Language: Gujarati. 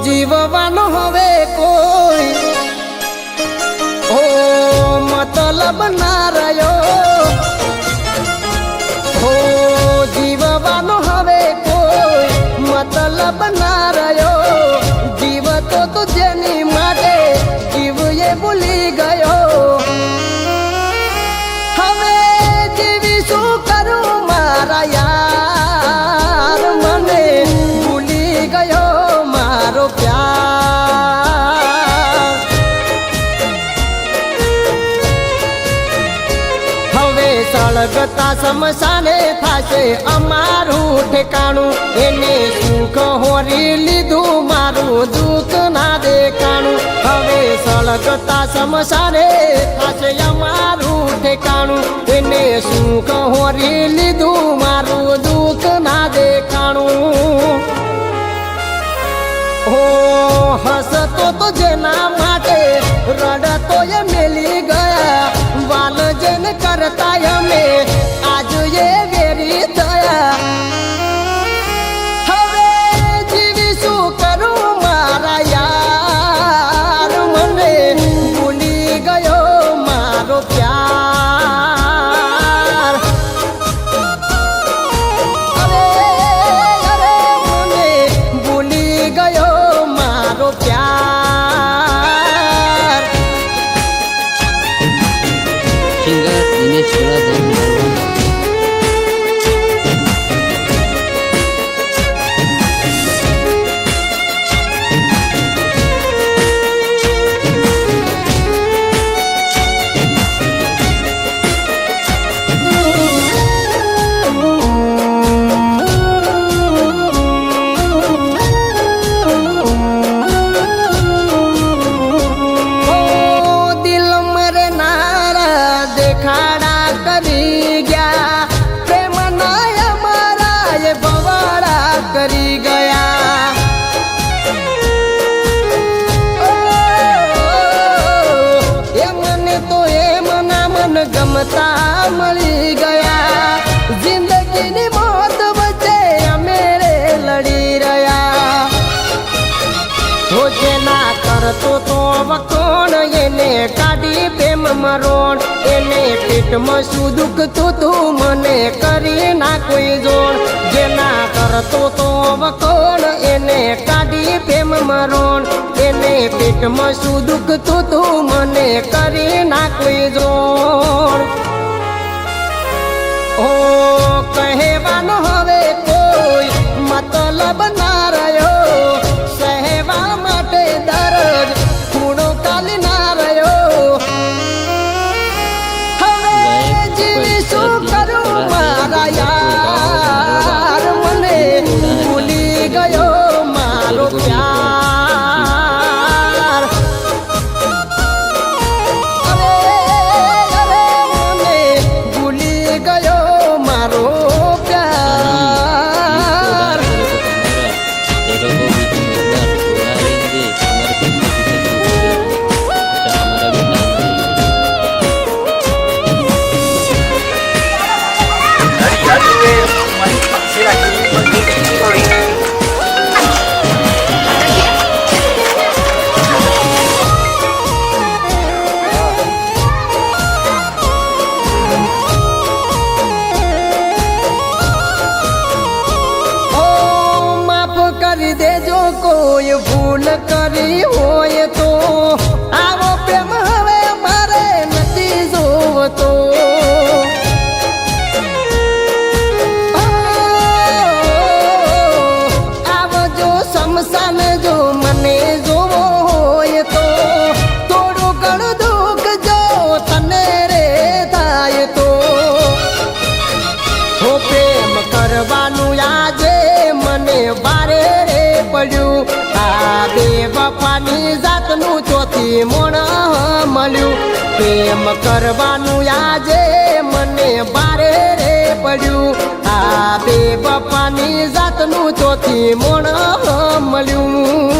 જીવવાનો હવે કોઈ મતલબ ના રહ્યો હો જીવવાનો હવે કોઈ મતલબ ના રહ્યો જીવતો તો જેની માટે જીવ એ ભૂલી ગયો હવે જીવી શું કરું મારા યાર મને ભૂલી ગયો મારો પ્યાર હવે સળગતા સમસાને થાશે અમારું ઠેકાણું એને સુખ હોરી લીધું મારું દુઃખ ના દેખાણું હવે સળગતા સમસાને થાશે અમારું ઠેકાણું એને સુખ હોરી લીધું મારું દુઃખ ના દેખાણું હો હસતો તો જેના માટે રડતો એ મેલી ગયા વાલ જેન કરતા અમે આજ એ વેરી થયા હવે જીવી શું કરું મારા યાર મને ભૂલી ગયો મારો પ્યાર અરે અરે મને ભૂલી ગયો મારો પ્યાર સિંગર દિનેશ ખાડા કરી ગયા પ્રેમ ના અમારા એ બવાડા કરી ગયા એ મને તો એ મના મન ગમતા મળી ગયા જિંદગીની મોત વચ્ચે અમે રે લડી રહ્યા હો જેના કરતો તો વકોણ એને કાઢી પ્રેમ મરોણ એને પેટમાં શું દુખતું તું મને કરી ના કોઈ જોડ જેના કરતો તો વકોણ એને કાઢી પ્રેમ મરોણ એને પેટમાં શું દુખતું તું મને કરી ના કોઈ જોડ ઓ કહેવાનો હવે કોઈ મતલબ ના રહ્યો સહેવા માટે દરજ ખૂણો કાલી ના રહ્યો હવે જીવી શું કરું મારા યાર મને ભૂલી ગયો મારો પ્યાર અરે અરે મને ભૂલી ગયો મારો પ્યાર કરી દેજો કોઈ ભૂલ કરી હોય તો આવો પ્રેમ હવે મારે નથી જોવતો આવજો શમશાન જો મને જોવો હોય તો થોડું ઘણું દુઃખ જો તને રે થાય તો હો પ્રેમ કરવાનું આજે મને બારે રે પડ્યું આ બે વફાની જાતનું ચોથી મોણ મળ્યું પ્રેમ કરવાનું આજે મને બારે રે પડ્યું આ બે વફાની જાતનું ચોથી મોણ મળ્યું